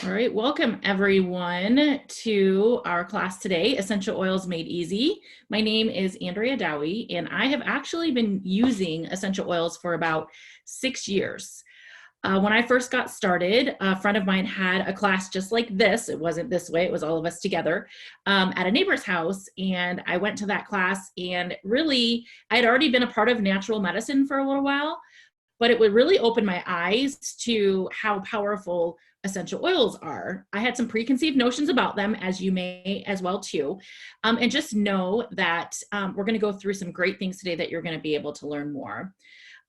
All right, welcome everyone to our class today, Essential Oils Made Easy. My name is Andrea Dowie, and I have actually been using essential oils for about 6 years. When I first got started, a friend of mine had a class just like this. It wasn't this way, it was all of us together at a neighbor's house. And I went to that class, and really, I had already been a part of natural medicine for a little while, but it would really open my eyes to how powerful essential oils are. I had some preconceived notions about them, as you may as well too. And just know that we're going to go through some great things today that you're going to be able to learn more.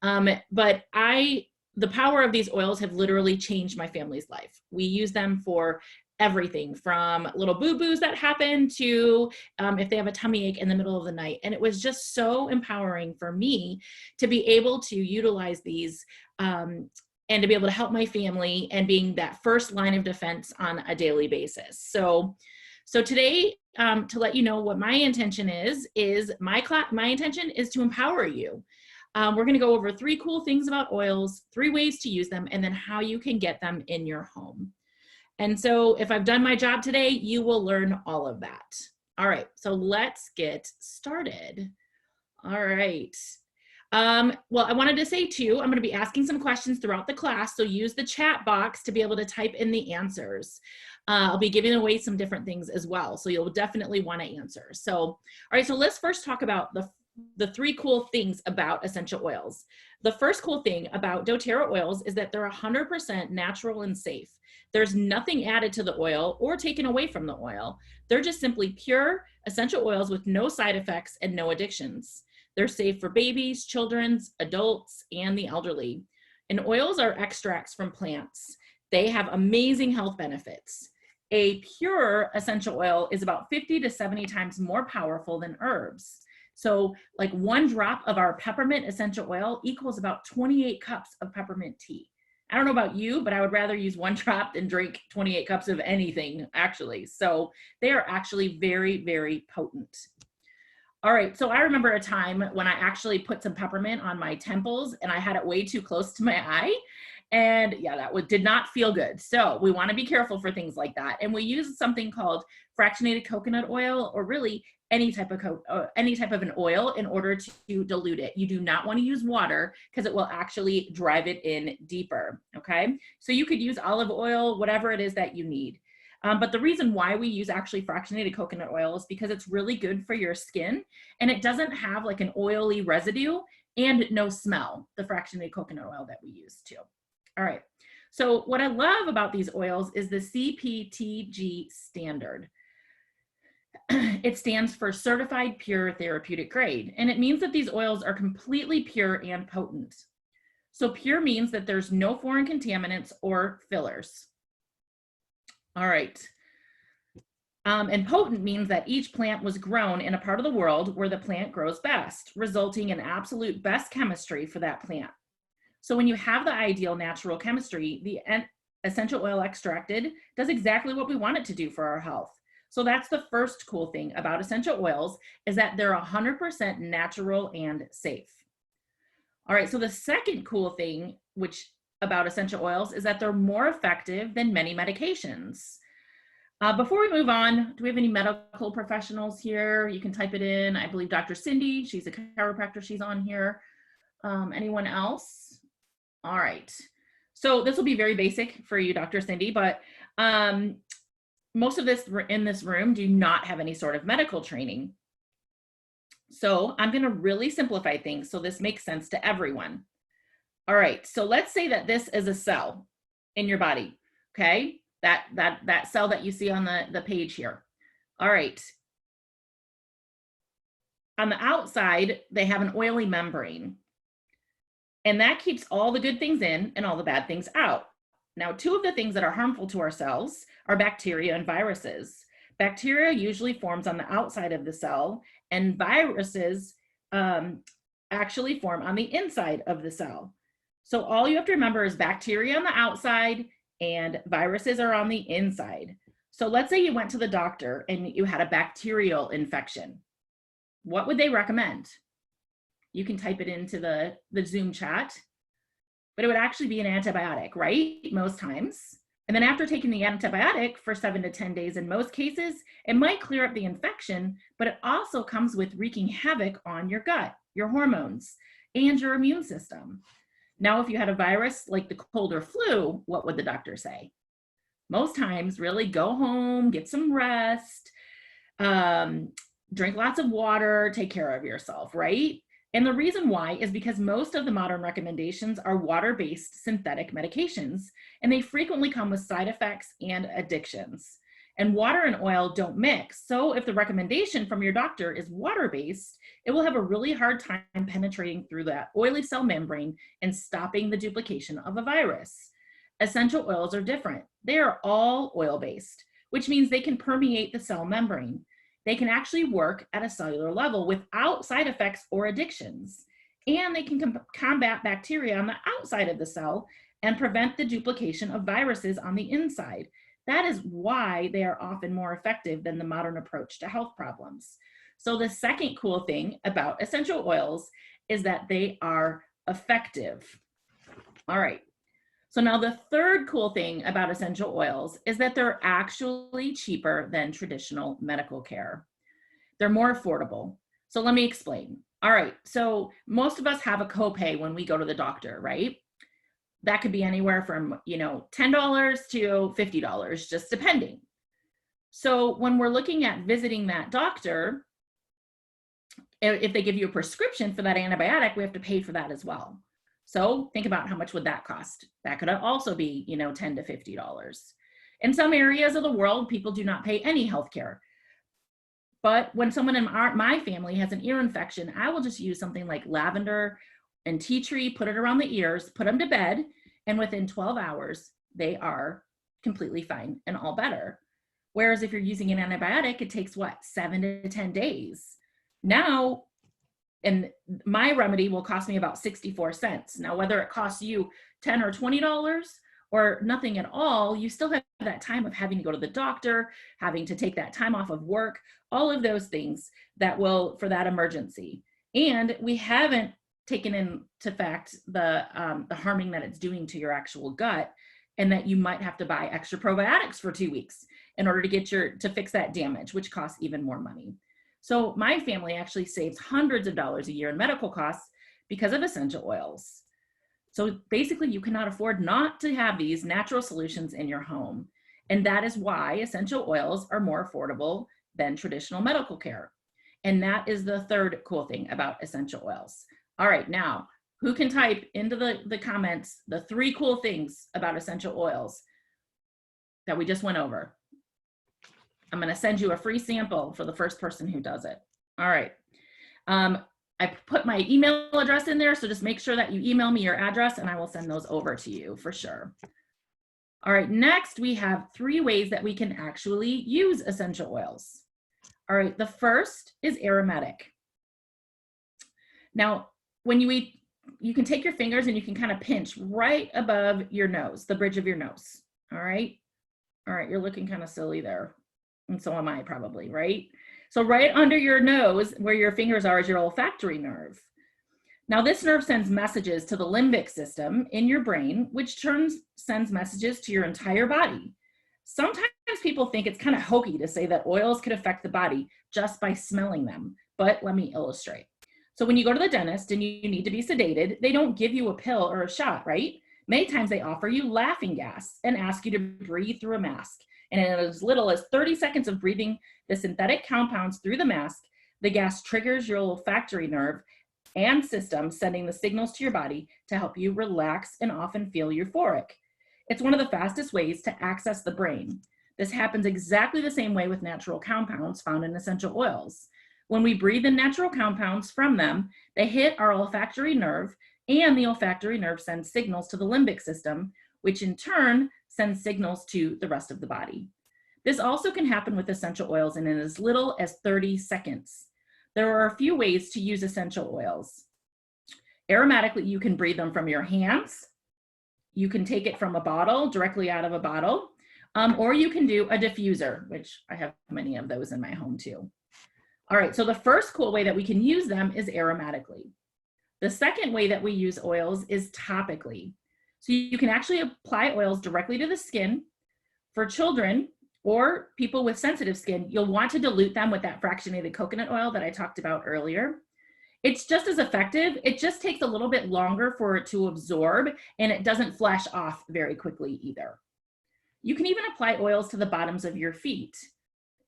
The power of these oils have literally changed my family's life. We use them for everything from little boo-boos that happen to if they have a tummy ache in the middle of the night. And it was just so empowering for me to be able to utilize these and to be able to help my family and being that first line of defense on a daily basis. So today, to let you know what my intention is my intention is to empower you. We're going to go over 3 cool things about oils, 3 ways to use them, and then how you can get them in your home. And so if I've done my job today, you will learn all of that. All right, so let's get started. All right. Well, I wanted to say too, I'm going to be asking some questions throughout the class, so use the chat box to be able to type in the answers. I'll be giving away some different things as well, so you'll definitely want to answer. So, all right, so let's first talk about the 3 cool things about essential oils. The first cool thing about doTERRA oils is that they're 100% natural and safe. There's nothing added to the oil or taken away from the oil. They're just simply pure essential oils with no side effects and no addictions. They're safe for babies, children, adults, and the elderly. And oils are extracts from plants. They have amazing health benefits. A pure essential oil is about 50 to 70 times more powerful than herbs. So like 1 drop of our peppermint essential oil equals about 28 cups of peppermint tea. I don't know about you, but I would rather use 1 drop than drink 28 cups of anything, actually. So they are actually very, very potent. All right, so I remember a time when I actually put some peppermint on my temples and I had it way too close to my eye. And yeah, that did not feel good. So we want to be careful for things like that. And we use something called fractionated coconut oil, or really any type of an oil, in order to dilute it. You do not want to use water because it will actually drive it in deeper. Okay, so you could use olive oil, whatever it is that you need. But the reason why we use actually fractionated coconut oil is because it's really good for your skin, and it doesn't have like an oily residue and no smell, the fractionated coconut oil that we use too. All right, so what I love about these oils is the CPTG standard. It stands for Certified Pure Therapeutic Grade, and it means that these oils are completely pure and potent. So pure means that there's no foreign contaminants or fillers. All right. And potent means that each plant was grown in a part of the world where the plant grows best, resulting in absolute best chemistry for that plant. So when you have the ideal natural chemistry, the essential oil extracted does exactly what we want it to do for our health. So that's the first cool thing about essential oils, is that they're 100% natural and safe. All right, so the second cool thing about essential oils is that they're more effective than many medications. Before we move on, do we have any medical professionals here? You can type it in. I believe Dr. Cindy, she's a chiropractor, she's on here. Anyone else? All right, so this will be very basic for you, Dr. Cindy, but most of this in this room do not have any sort of medical training. So I'm going to really simplify things so this makes sense to everyone. All right, so let's say that this is a cell in your body, okay? That cell that you see on the page here. All right. On the outside, they have an oily membrane, and that keeps all the good things in and all the bad things out. Now, 2 of the things that are harmful to our cells are bacteria and viruses. Bacteria usually forms on the outside of the cell, and viruses actually form on the inside of the cell. So all you have to remember is bacteria on the outside and viruses are on the inside. So let's say you went to the doctor and you had a bacterial infection. What would they recommend? You can type it into the Zoom chat, but it would actually be an antibiotic, right? Most times. And then after taking the antibiotic for 7 to 10 days, in most cases, it might clear up the infection, but it also comes with wreaking havoc on your gut, your hormones, and your immune system. Now, if you had a virus like the cold or flu, what would the doctor say? Most times, really go home, get some rest, drink lots of water, take care of yourself, right? And the reason why is because most of the modern recommendations are water-based synthetic medications, and they frequently come with side effects and addictions. And water and oil don't mix. So if the recommendation from your doctor is water-based, it will have a really hard time penetrating through that oily cell membrane and stopping the duplication of a virus. Essential oils are different. They are all oil-based, which means they can permeate the cell membrane. They can actually work at a cellular level without side effects or addictions. And they can combat bacteria on the outside of the cell and prevent the duplication of viruses on the inside. That is why they are often more effective than the modern approach to health problems. So the second cool thing about essential oils is that they are effective. All right. So now the third cool thing about essential oils is that they're actually cheaper than traditional medical care. They're more affordable. So let me explain. All right, so most of us have a copay when we go to the doctor, right? That could be anywhere from, $10 to $50, just depending. So when we're looking at visiting that doctor, if they give you a prescription for that antibiotic, we have to pay for that as well. So think about how much would that cost. That could also be, $10 to $50. In some areas of the world, people do not pay any health care. But when someone in my family has an ear infection, I will just use something like lavender and tea tree, put it around the ears, put them to bed, and within 12 hours, they are completely fine and all better. Whereas if you're using an antibiotic, it takes 7 to 10 days. Now, and my remedy will cost me about 64 cents. Now, whether it costs you $10 or $20 or nothing at all, you still have that time of having to go to the doctor, having to take that time off of work, all of those things that will, for that emergency. And we haven't taken into fact the harming that it's doing to your actual gut, and that you might have to buy extra probiotics for 2 weeks in order to get to fix that damage, which costs even more money. So my family actually saves hundreds of dollars a year in medical costs because of essential oils. So basically you cannot afford not to have these natural solutions in your home. And that is why essential oils are more affordable than traditional medical care. And that is the third cool thing about essential oils. All right, now who can type into the comments the 3 cool things about essential oils that we just went over? I'm going to send you a free sample for the first person who does it. All right. I put my email address in there, so just make sure that you email me your address and I will send those over to you for sure. All right, next we have 3 ways that we can actually use essential oils. All right, the first is aromatic. Now, when you eat, you can take your fingers and you can kind of pinch right above your nose, the bridge of your nose. All right, you're looking kind of silly there. And so am I probably, right? So right under your nose, where your fingers are, is your olfactory nerve. Now this nerve sends messages to the limbic system in your brain, which sends messages to your entire body. Sometimes people think it's kind of hokey to say that oils could affect the body just by smelling them, but let me illustrate. So when you go to the dentist and you need to be sedated, they don't give you a pill or a shot, right? Many times they offer you laughing gas and ask you to breathe through a mask. And in as little as 30 seconds of breathing the synthetic compounds through the mask, the gas triggers your olfactory nerve and system, sending the signals to your body to help you relax and often feel euphoric. It's one of the fastest ways to access the brain. This happens exactly the same way with natural compounds found in essential oils. When we breathe in natural compounds from them, they hit our olfactory nerve, and the olfactory nerve sends signals to the limbic system, which in turn sends signals to the rest of the body. This also can happen with essential oils in as little as 30 seconds. There are a few ways to use essential oils. Aromatically, you can breathe them from your hands. You can take it from a bottle, directly out of a bottle, or you can do a diffuser, which I have many of those in my home too. All right, so the first cool way that we can use them is aromatically. The second way that we use oils is topically. So you can actually apply oils directly to the skin For children or people with sensitive skin, you'll want to dilute them with that fractionated coconut oil that I talked about earlier. It's just as effective. It just takes a little bit longer for it to absorb, and it doesn't flash off very quickly either. You can even apply oils to the bottoms of your feet,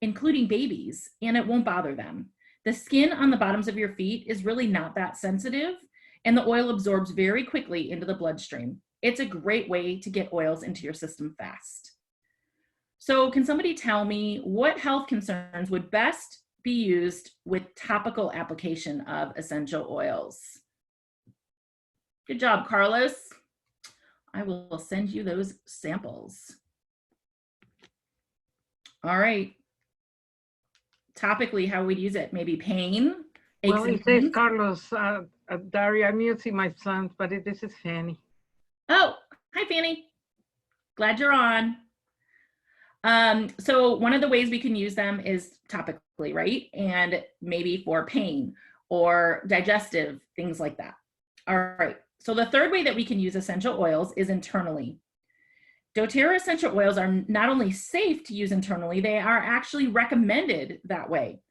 including babies, and it won't bother them. The skin on the bottoms of your feet is really not that sensitive, and the oil absorbs very quickly into the bloodstream. It's a great way to get oils into your system fast. So can somebody tell me what health concerns would best be used with topical application of essential oils? Good job, Carlos. I will send you those samples. All right. Topically, how we'd use it? Maybe pain. Well, it says Carlos, Daria, I'm using my sons, but this is Fanny. Oh, hi, Fanny. Glad you're on. So one of the ways we can use them is topically, right? And maybe for pain or digestive, things like that. All right. So the third way that we can use essential oils is internally. doTERRA essential oils are not only safe to use internally, they are actually recommended that way.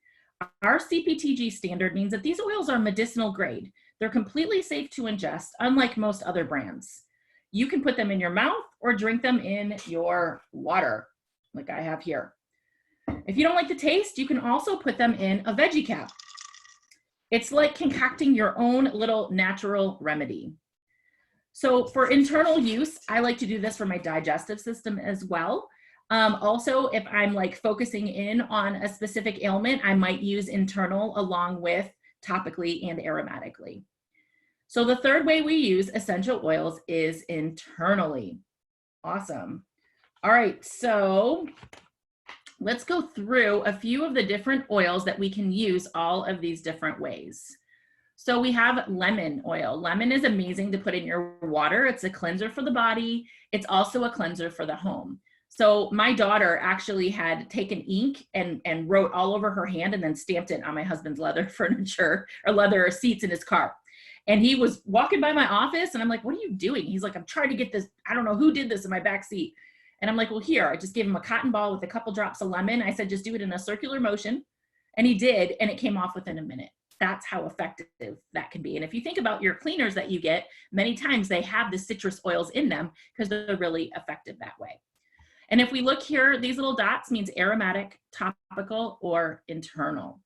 Our CPTG standard means that these oils are medicinal grade. They're completely safe to ingest, unlike most other brands. You can put them in your mouth or drink them in your water, like I have here. If you don't like the taste, you can also put them in a veggie cap. It's like concocting your own little natural remedy. So for internal use, I like to do this for my digestive system as well. Also, if I'm like focusing in on a specific ailment, I might use internal along with topically and aromatically. So the third way we use essential oils is internally. Awesome. All right, so let's go through a few of the different oils that we can use all of these different ways. So we have lemon oil. Lemon is amazing to put in your water. It's a cleanser for the body. It's also a cleanser for the home. So my daughter actually had taken ink and wrote all over her hand and then stamped it on my husband's leather furniture or leather seats in his car. And he was walking by my office and I'm like, what are you doing? He's like, I'm trying to get this. I don't know who did this in my back seat. And I'm like, well, here, I just gave him a cotton ball with a couple drops of lemon. I said, just do it in a circular motion. And he did, and it came off within a minute. That's how effective that can be. And if you think about your cleaners that you get, many times they have the citrus oils in them because they're really effective that way. And if we look here, these little dots means aromatic, topical, or internal.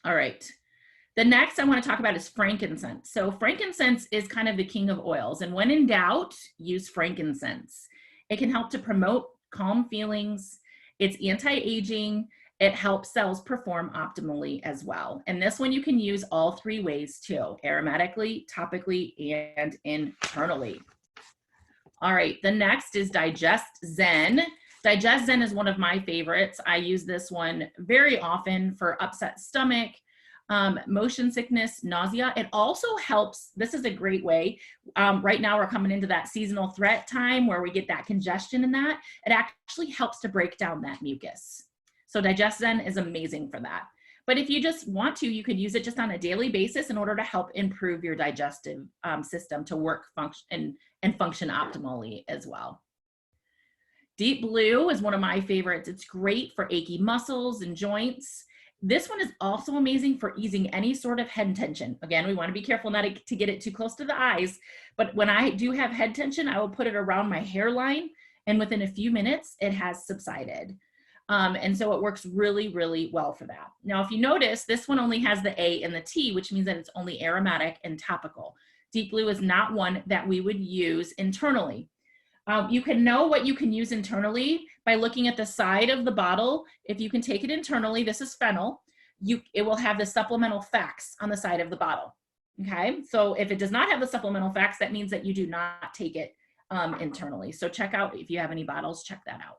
All right. The next I want to talk about is frankincense. So frankincense is kind of the king of oils. And when in doubt, use frankincense. It can help to promote calm feelings. It's anti-aging. It helps cells perform optimally as well. And this one you can use all three ways too, aromatically, topically, and internally. All right, the next is Digest Zen. Digest Zen is one of my favorites. I use this one very often for upset stomach, motion sickness, nausea. It also helps, this is a great way. Right now we're coming into that seasonal threat time where we get that congestion in that. It actually helps to break down that mucus. So Digest Zen is amazing for that. But if you just want to, you could use it just on a daily basis in order to help improve your digestive system to work and function optimally as well. Deep Blue is one of my favorites. It's great for achy muscles and joints. This one is also amazing for easing any sort of head tension. Again, we want to be careful not to get it too close to the eyes, but when I do have head tension, I will put it around my hairline, and within a few minutes, it has subsided. And so it works really, really well for that. Now, if you notice, this one only has the A and the T, which means that it's only aromatic and topical. Deep Blue is not one that we would use internally. You can know what you can use internally by looking at the side of the bottle. If you can take it internally, this is fennel, it will have the supplemental facts on the side of the bottle. Okay, so if it does not have the supplemental facts, that means that you do not take it internally. So check out, if you have any bottles, check that out.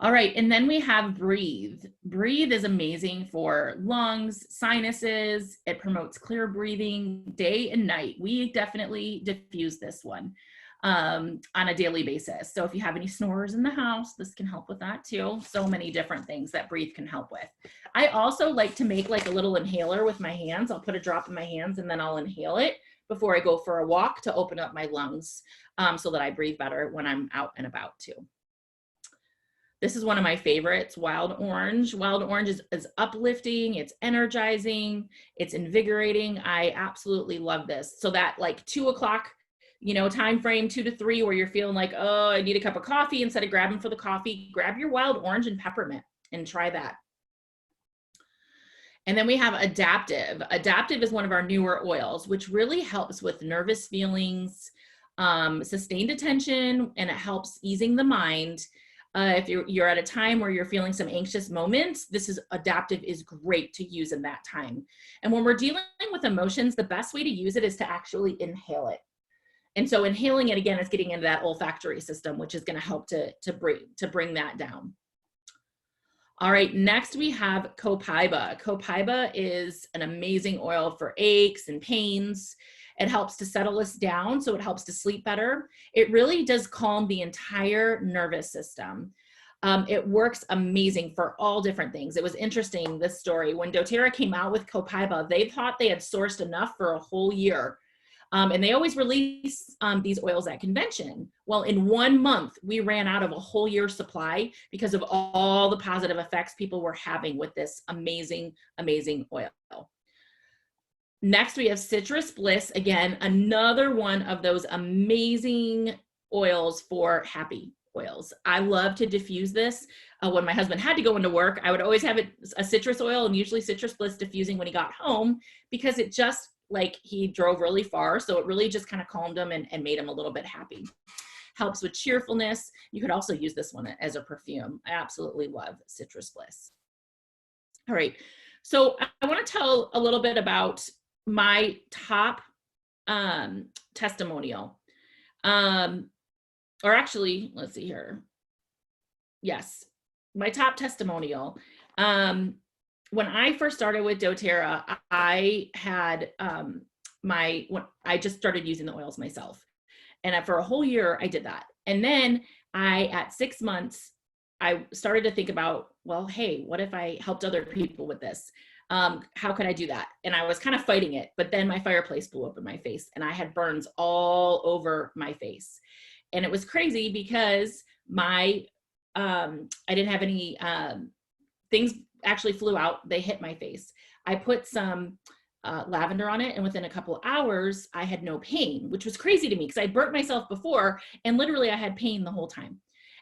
All right, and then we have Breathe. Breathe is amazing for lungs, sinuses. It promotes clear breathing day and night. We definitely diffuse this one on a daily basis. So if you have any snorers in the house, this can help with that too. So many different things that Breathe can help with. I also like to make like a little inhaler with my hands. I'll put a drop in my hands and then I'll inhale it. before I go for a walk to open up my lungs so that I breathe better when I'm out and about too. This is one of my favorites, wild orange. Wild orange is uplifting, it's energizing, it's invigorating. I absolutely love this. So that like 2 o'clock, you know, time frame, 2 to 3, where you're feeling like, oh, I need a cup of coffee, instead of grabbing for the coffee, grab your wild orange and peppermint and try that. And then we have adaptive. Adaptive is one of our newer oils, which really helps with nervous feelings, sustained attention, and it helps easing the mind. If you're at a time where you're feeling some anxious moments, adaptive is great to use in that time. And when we're dealing with emotions, the best way to use it is to actually inhale it. And so inhaling it, again, is getting into that olfactory system, which is going to help to bring that down. All right, next we have copaiba. Copaiba is an amazing oil for aches and pains. It helps to settle us down, so it helps to sleep better. It really does calm the entire nervous system. It works amazing for all different things. It was interesting, this story. When doTERRA came out with copaiba, they thought they had sourced enough for a whole year. And they always release these oils at convention. Well, in 1 month, we ran out of a whole year's supply because of all the positive effects people were having with this amazing, amazing oil. Next, we have Citrus Bliss. Again, another one of those amazing oils for happy oils. I love to diffuse this. When my husband had to go into work, I would always have a citrus oil, and usually Citrus Bliss diffusing when he got home, because it just, like, he drove really far, so it really just kind of calmed him and made him a little bit happy. Helps with cheerfulness. You could also use this one as a perfume. I absolutely love Citrus Bliss. All right, so I want to tell a little bit about my top testimonial. Or actually, let's see here. Yes, my top testimonial. When I first started with doTERRA, I had I just started using the oils myself. And for a whole year, I did that. And then at 6 months, I started to think about, well, hey, what if I helped other people with this? How could I do that? And I was kind of fighting it, but then my fireplace blew up in my face and I had burns all over my face. And it was crazy because I didn't have any, things actually flew out. They hit my face. I put some lavender on it, and within a couple of hours, I had no pain, which was crazy to me because I burnt myself before, and literally I had pain the whole time.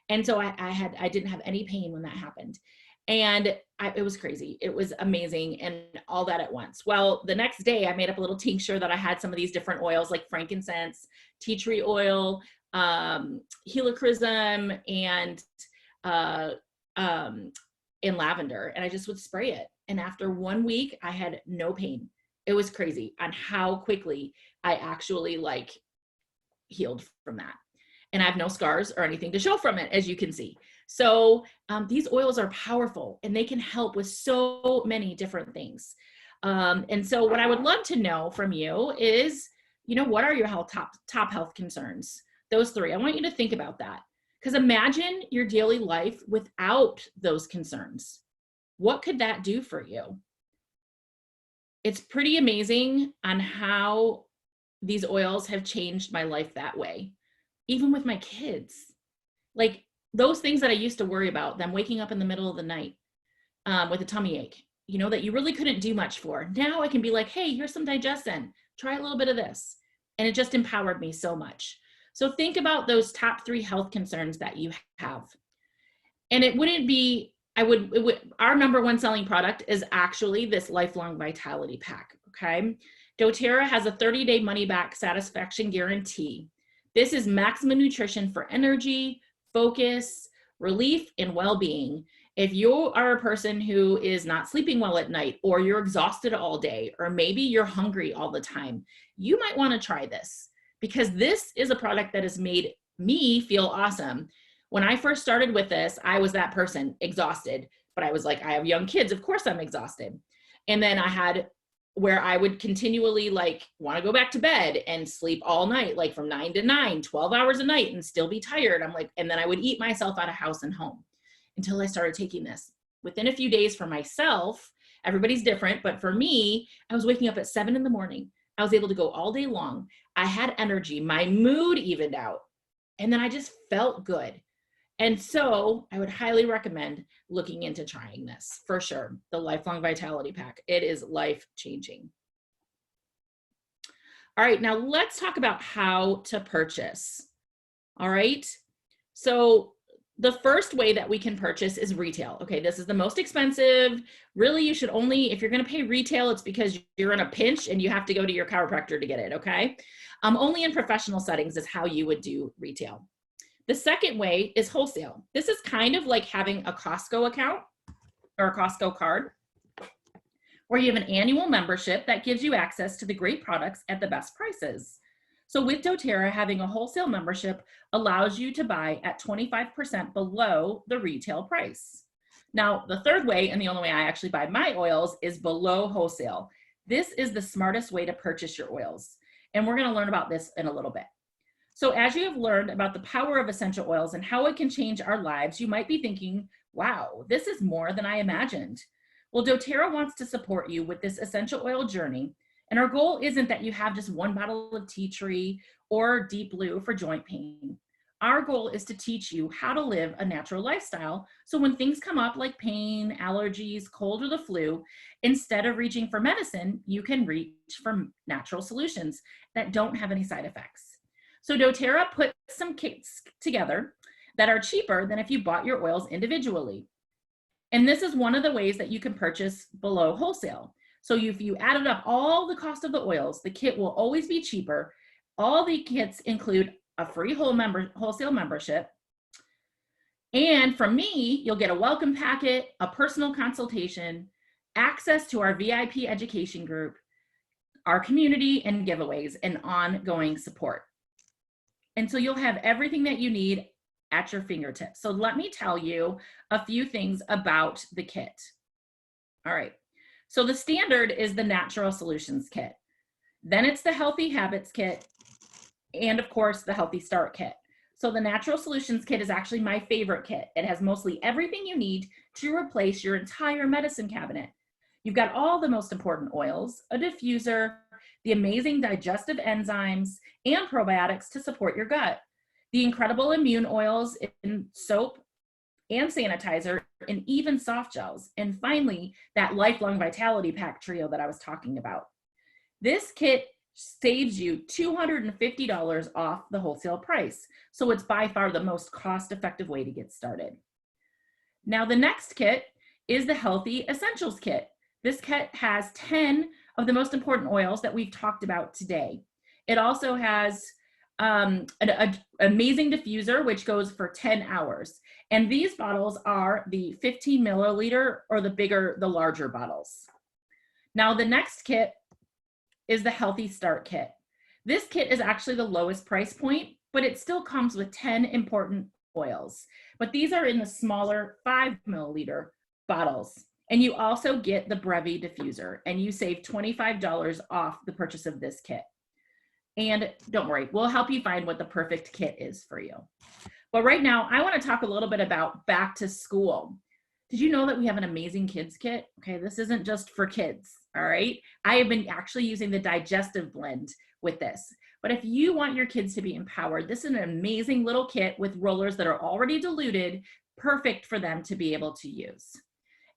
And so I didn't have any pain when that happened. And it was crazy. It was amazing, and all that at once. Well, the next day I made up a little tincture that I had some of these different oils like frankincense, tea tree oil, helichrysum, and lavender. And I just would spray it. And after 1 week, I had no pain. It was crazy on how quickly I actually healed from that. And I have no scars or anything to show from it, as you can see. So these oils are powerful, and they can help with so many different things. And so what I would love to know from you is, what are your top health concerns? Those 3. I want you to think about that, because imagine your daily life without those concerns. What could that do for you? It's pretty amazing on how these oils have changed my life that way. Even with my kids, like those things that I used to worry about, them waking up in the middle of the night with a tummy ache, that you really couldn't do much for. Now I can be like, hey, here's some digestin. Try a little bit of this. And it just empowered me so much. So think about those top 3 health concerns that you have. And it wouldn't be, our number 1 selling product is actually this Lifelong Vitality Pack, okay? doTERRA has a 30-day money-back satisfaction guarantee. This is maximum nutrition for energy, focus, relief, and well-being. If you are a person who is not sleeping well at night, or you're exhausted all day, or maybe you're hungry all the time, you might want to try this, because this is a product that has made me feel awesome. When I first started with this, I was that person, exhausted, but I was like, I have young kids, of course I'm exhausted. And then I had where I would continually want to go back to bed and sleep all night, from 9 to 9, 12 hours a night, and still be tired. And then I would eat myself out of house and home until I started taking this. Within a few days for myself, everybody's different, but for me, I was waking up at 7 in the morning. I was able to go all day long. I had energy, my mood evened out, and then I just felt good. And so I would highly recommend looking into trying this for sure. The Lifelong Vitality Pack. It is life-changing. All right, now let's talk about how to purchase. All right, so the first way that we can purchase is retail. Okay, this is the most expensive. Really, you should only, if you're gonna pay retail, it's because you're in a pinch and you have to go to your chiropractor to get it, okay? Only in professional settings is how you would do retail. The second way is wholesale. This is kind of like having a Costco account or a Costco card, where you have an annual membership that gives you access to the great products at the best prices. So with doTERRA, having a wholesale membership allows you to buy at 25% below the retail price. Now, the third way, and the only way I actually buy my oils, is below wholesale. This is the smartest way to purchase your oils. And we're gonna learn about this in a little bit. So as you have learned about the power of essential oils and how it can change our lives, you might be thinking, wow, this is more than I imagined. Well, doTERRA wants to support you with this essential oil journey. And our goal isn't that you have just one bottle of tea tree or deep blue for joint pain. Our goal is to teach you how to live a natural lifestyle. So when things come up like pain, allergies, cold, or the flu, instead of reaching for medicine, you can reach for natural solutions that don't have any side effects. So doTERRA put some kits together that are cheaper than if you bought your oils individually. And this is one of the ways that you can purchase below wholesale. So if you added up all the cost of the oils, the kit will always be cheaper. All the kits include a free wholesale membership. And from me, you'll get a welcome packet, a personal consultation, access to our VIP education group, our community and giveaways, and ongoing support. And so you'll have everything that you need at your fingertips. So let me tell you a few things about the kit. All right, so the standard is the Natural Solutions Kit. Then it's the Healthy Habits Kit, and of course the Healthy Start Kit. So the Natural Solutions Kit is actually my favorite kit. It has mostly everything you need to replace your entire medicine cabinet. You've got all the most important oils, a diffuser, the amazing digestive enzymes, and probiotics to support your gut, the incredible immune oils in soap and sanitizer, and even soft gels. And finally, that Lifelong Vitality Pack trio that I was talking about. This kit saves you $250 off the wholesale price. So it's by far the most cost-effective way to get started. Now, the next kit is the Healthy Essentials Kit. This kit has 10 of the most important oils that we've talked about today. It also has an amazing diffuser, which goes for 10 hours. And these bottles are the 15 milliliter or the larger bottles. Now, the next kit is the Healthy Start Kit. This kit is actually the lowest price point, but it still comes with 10 important oils. But these are in the smaller 5 milliliter bottles. And you also get the Brevi diffuser, and you save $25 off the purchase of this kit. And don't worry, we'll help you find what the perfect kit is for you. But right now, I want to talk a little bit about back to school. Did you know that we have an amazing kids kit? Okay, this isn't just for kids, all right? I have been actually using the digestive blend with this. But if you want your kids to be empowered, this is an amazing little kit with rollers that are already diluted, perfect for them to be able to use.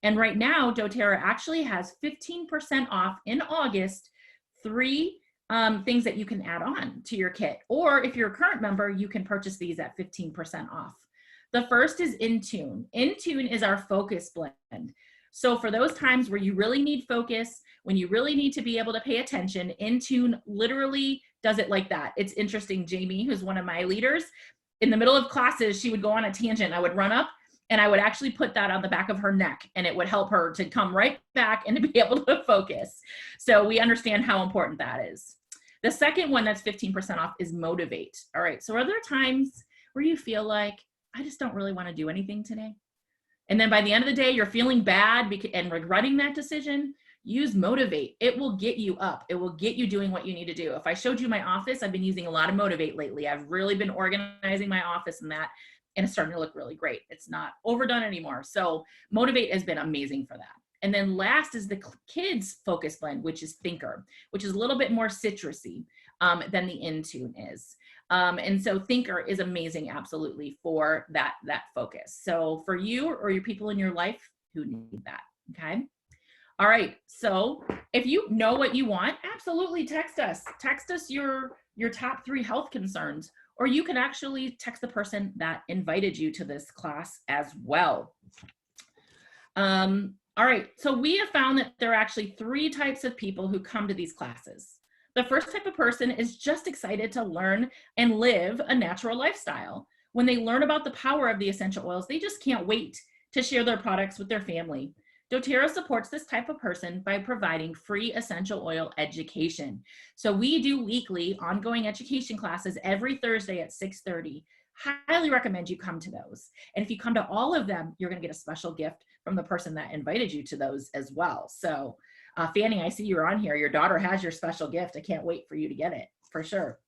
And right now, doTERRA actually has 15% off in August, 3 things that you can add on to your kit. Or if you're a current member, you can purchase these at 15% off. The first is Intune. Intune is our focus blend. So for those times where you really need focus, when you really need to be able to pay attention, Intune literally does it like that. It's interesting, Jamie, who's one of my leaders, in the middle of classes, she would go on a tangent. I would run up and I would actually put that on the back of her neck, and it would help her to come right back and to be able to focus. So we understand how important that is. The second one that's 15% off is Motivate. All right, so are there times where you feel like, I just don't really want to do anything today? And then by the end of the day, you're feeling bad and regretting that decision? Use Motivate. It will get you up. It will get you doing what you need to do. If I showed you my office, I've been using a lot of Motivate lately. I've really been organizing my office and it's starting to look really great. It's not overdone anymore. So Motivate has been amazing for that. And then last is the kids focus blend, which is Thinker, which is a little bit more citrusy than the Intune is. And so Thinker is amazing, absolutely, for that focus. So for you or your people in your life who need that, okay? All right, so if you know what you want, absolutely text us. Text us your top 3 health concerns, or you can actually text the person that invited you to this class as well. All right, so we have found that there are actually 3 types of people who come to these classes. The first type of person is just excited to learn and live a natural lifestyle. When they learn about the power of the essential oils, they just can't wait to share their products with their family. doTERRA supports this type of person by providing free essential oil education. So we do weekly ongoing education classes every Thursday at 6:30. Highly recommend you come to those. And if you come to all of them, you're going to get a special gift from the person that invited you to those as well. So Fanny, I see you're on here. Your daughter has your special gift. I can't wait for you to get it, for sure.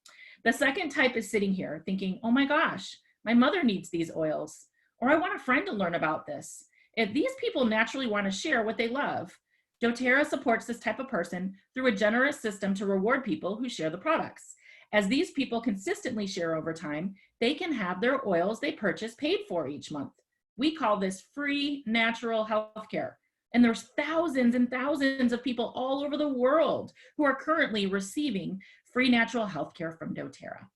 The second type is sitting here thinking, oh my gosh, my mother needs these oils, or I want a friend to learn about this. If these people naturally want to share what they love, doTERRA supports this type of person through a generous system to reward people who share the products. As these people consistently share over time, they can have their oils they purchase paid for each month. We call this free natural healthcare. And there's thousands and thousands of people all over the world who are currently receiving free natural healthcare from doTERRA.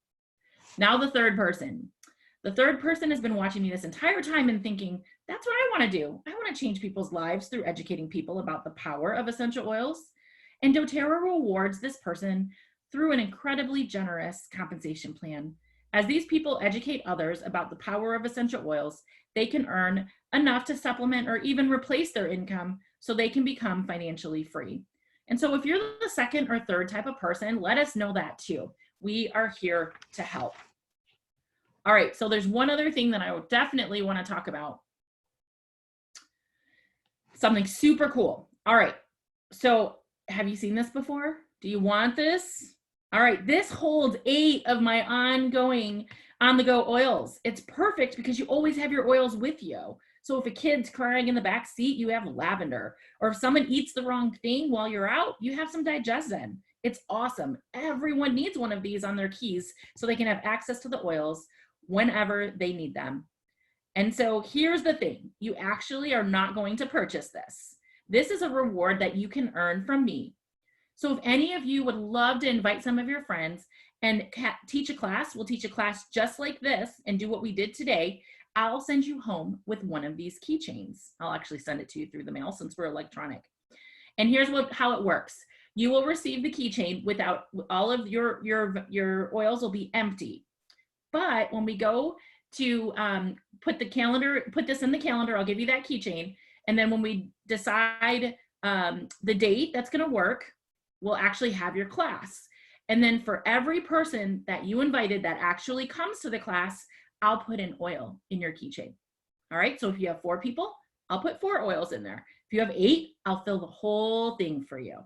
Now the third person. The third person has been watching me this entire time and thinking, that's what I want to do. I want to change people's lives through educating people about the power of essential oils. And doTERRA rewards this person through an incredibly generous compensation plan. As these people educate others about the power of essential oils, they can earn enough to supplement or even replace their income so they can become financially free. And so if you're the second or third type of person, let us know that too. We are here to help. All right, so there's one other thing that I would definitely want to talk about. Something super cool. All right, so have you seen this before? Do you want this? All right, this holds 8 of my ongoing on-the-go oils. It's perfect because you always have your oils with you. So if a kid's crying in the back seat, you have lavender. Or if someone eats the wrong thing while you're out, you have some Digestion. It's awesome. Everyone needs one of these on their keys so they can have access to the oils whenever they need them. And so here's the thing. You actually are not going to purchase this. This is a reward that you can earn from me. So if any of you would love to invite some of your friends and teach a class, we'll teach a class just like this and do what we did today. I'll send you home with one of these keychains. I'll actually send it to you through the mail since we're electronic. And here's how it works. You will receive the keychain without all of your oils will be empty. But when we go to put this in the calendar, I'll give you that keychain. And then when we decide the date that's going to work, we'll actually have your class. And then for every person that you invited that actually comes to the class, I'll put an oil in your keychain. All right, so if you have 4 people, I'll put 4 oils in there. If you have 8, I'll fill the whole thing for you.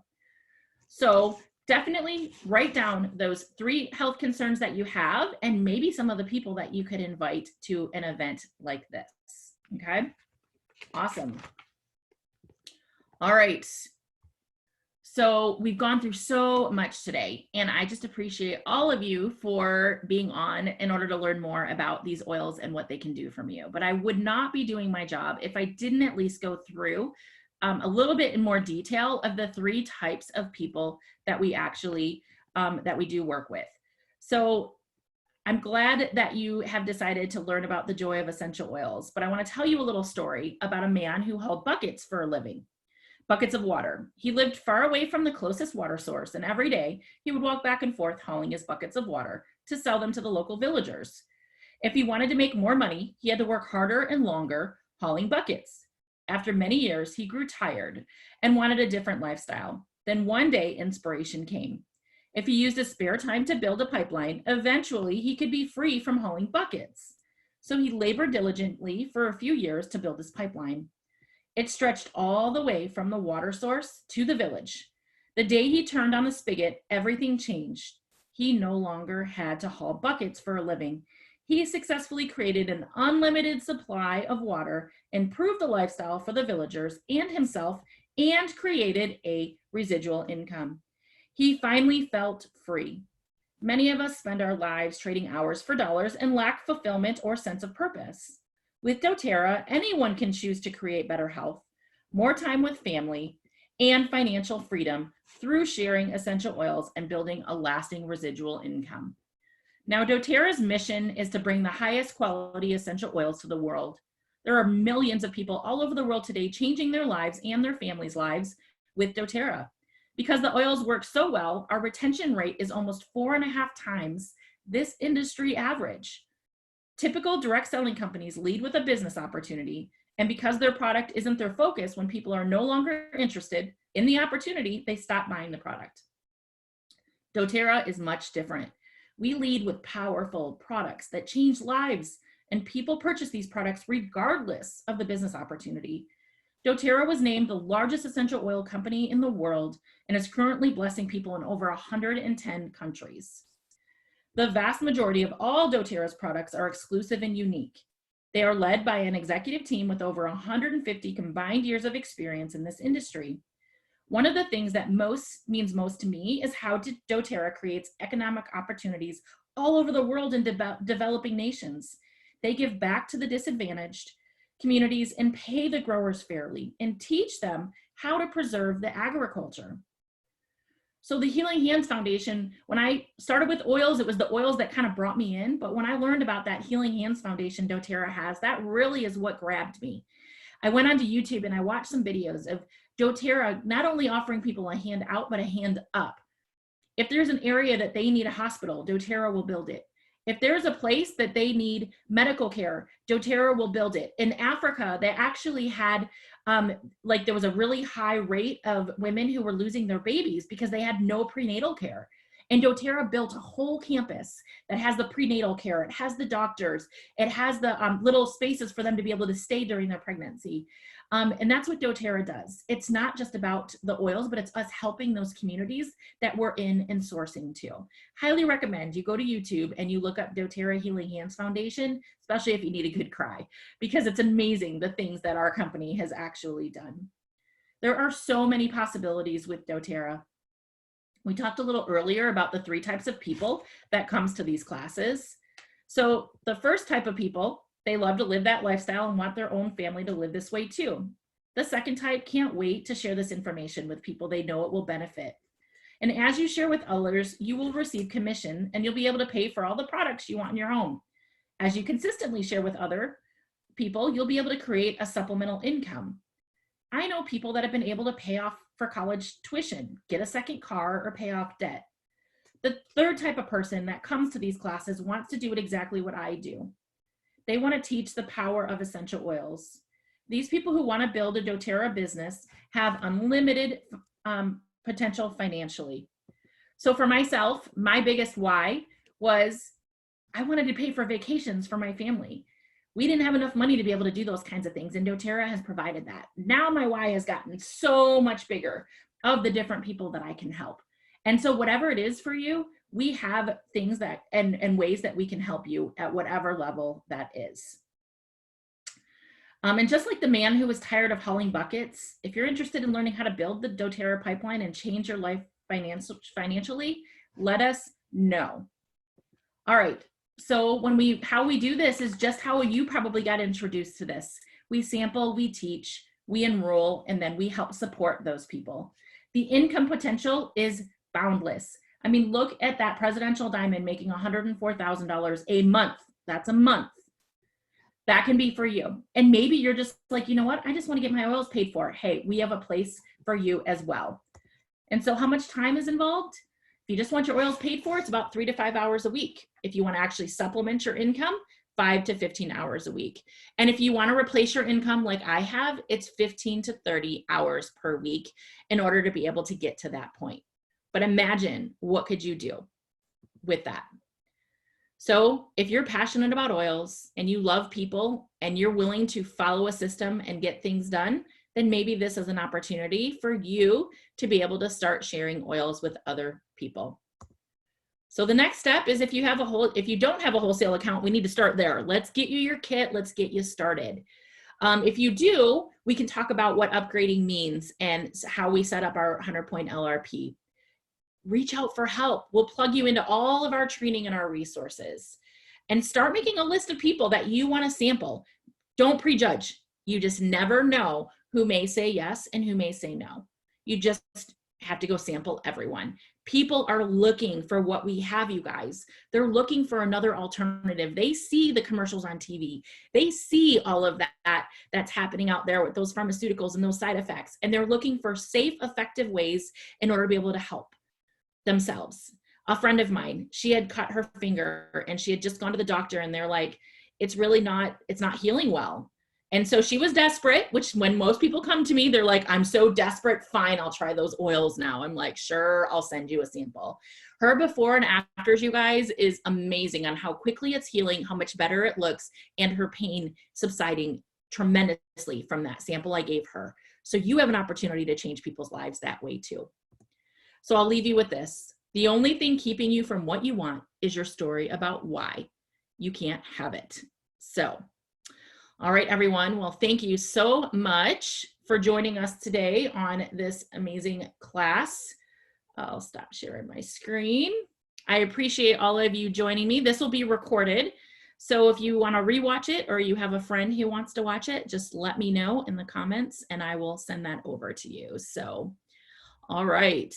So definitely write down those 3 health concerns that you have and maybe some of the people that you could invite to an event like this. Okay, awesome. All right. So we've gone through so much today, and I just appreciate all of you for being on in order to learn more about these oils and what they can do from you. But I would not be doing my job if I didn't at least go through a little bit in more detail of the 3 types of people that we actually, that we do work with. So I'm glad that you have decided to learn about the joy of essential oils, but I want to tell you a little story about a man who hauled buckets for a living. Buckets of water. He lived far away from the closest water source, and every day he would walk back and forth hauling his buckets of water to sell them to the local villagers. If he wanted to make more money, he had to work harder and longer hauling buckets. After many years, he grew tired and wanted a different lifestyle. Then one day, inspiration came. If he used his spare time to build a pipeline, eventually he could be free from hauling buckets. So he labored diligently for a few years to build his pipeline. It stretched all the way from the water source to the village. The day he turned on the spigot, everything changed. He no longer had to haul buckets for a living. He successfully created an unlimited supply of water, improved the lifestyle for the villagers and himself, and created a residual income. He finally felt free. Many of us spend our lives trading hours for dollars and lack fulfillment or sense of purpose. With doTERRA, anyone can choose to create better health, more time with family, and financial freedom through sharing essential oils and building a lasting residual income. Now, doTERRA's mission is to bring the highest quality essential oils to the world. There are millions of people all over the world today changing their lives and their families' lives with doTERRA. Because the oils work so well, our retention rate is almost 4.5 times this industry average. Typical direct selling companies lead with a business opportunity, and because their product isn't their focus, when people are no longer interested in the opportunity, they stop buying the product. doTERRA is much different. We lead with powerful products that change lives, and people purchase these products regardless of the business opportunity. doTERRA was named the largest essential oil company in the world and is currently blessing people in over 110 countries. The vast majority of all doTERRA's products are exclusive and unique. They are led by an executive team with over 150 combined years of experience in this industry. One of the things that means most to me is how doTERRA creates economic opportunities all over the world in developing nations. They give back to the disadvantaged communities and pay the growers fairly and teach them how to preserve the agriculture. So the Healing Hands Foundation, when I started with oils, it was the oils that kind of brought me in. But when I learned about that Healing Hands Foundation doTERRA has, that really is what grabbed me. I went onto YouTube and I watched some videos of doTERRA not only offering people a hand out, but a hand up. If there's an area that they need a hospital, doTERRA will build it. If there's a place that they need medical care, doTERRA will build it. In Africa, they actually had, there was a really high rate of women who were losing their babies because they had no prenatal care. And doTERRA built a whole campus that has the prenatal care, it has the doctors, it has the little spaces for them to be able to stay during their pregnancy. And that's what doTERRA does. It's not just about the oils, but it's us helping those communities that we're in and sourcing to. Highly recommend you go to YouTube and you look up doTERRA Healing Hands Foundation, especially if you need a good cry, because it's amazing the things that our company has actually done. There are so many possibilities with doTERRA. We talked a little earlier about the 3 types of people that comes to these classes. So the first type of people, they love to live that lifestyle and want their own family to live this way too. The second type can't wait to share this information with people they know it will benefit. And as you share with others, you will receive commission and you'll be able to pay for all the products you want in your home. As you consistently share with other people, you'll be able to create a supplemental income. I know people that have been able to pay off for college tuition, get a second car, or pay off debt. The third type of person that comes to these classes wants to do it exactly what I do. They want to teach the power of essential oils. These people who want to build a doTERRA business have unlimited potential financially. So for myself, my biggest why was I wanted to pay for vacations for my family. We didn't have enough money to be able to do those kinds of things, and doTERRA has provided that. Now my why has gotten so much bigger of the different people that I can help. And so whatever it is for you, we have things that and ways that we can help you at whatever level that is. And just like the man who was tired of hauling buckets, if you're interested in learning how to build the doTERRA pipeline and change your life financially, let us know. All right. So how we do this is just how you probably got introduced to this. We sample, we teach, we enroll, and then we help support those people. The income potential is boundless. I mean, look at that presidential diamond making $104,000 a month. That's a month. That can be for you. And maybe you're just like, you know what? I just want to get my oils paid for. Hey, we have a place for you as well. And so how much time is involved? If you just want your oils paid for, it's about 3 to 5 hours a week. If you want to actually supplement your income, 5 to 15 hours a week. And if you want to replace your income like I have, it's 15 to 30 hours per week in order to be able to get to that point. But imagine, what could you do with that? So if you're passionate about oils and you love people and you're willing to follow a system and get things done, then maybe this is an opportunity for you to be able to start sharing oils with other people. So the next step is if you don't have a wholesale account, we need to start there. Let's get you your kit. Let's get you started. If you do, we can talk about what upgrading means and how we set up our 100-point LRP. Reach out for help. We'll plug you into all of our training and our resources. And start making a list of people that you want to sample. Don't prejudge. You just never know who may say yes and who may say no. You just have to go sample everyone. People are looking for what we have, you guys. They're looking for another alternative. They see the commercials on TV. They see all of that that's happening out there with those pharmaceuticals and those side effects. And they're looking for safe, effective ways in order to be able to help themselves. A friend of mine, she had cut her finger and she had just gone to the doctor and they're like, it's not healing well. And so she was desperate, which when most people come to me, they're like, I'm so desperate. Fine, I'll try those oils now. I'm like, sure, I'll send you a sample. Her before and afters, you guys, is amazing on how quickly it's healing, how much better it looks, and her pain subsiding tremendously from that sample I gave her. So you have an opportunity to change people's lives that way too. So I'll leave you with this. The only thing keeping you from what you want is your story about why you can't have it. So, all right, everyone. Well, thank you so much for joining us today on this amazing class. I'll stop sharing my screen. I appreciate all of you joining me. This will be recorded. So if you want to rewatch it or you have a friend who wants to watch it, just let me know in the comments and I will send that over to you. So, all right.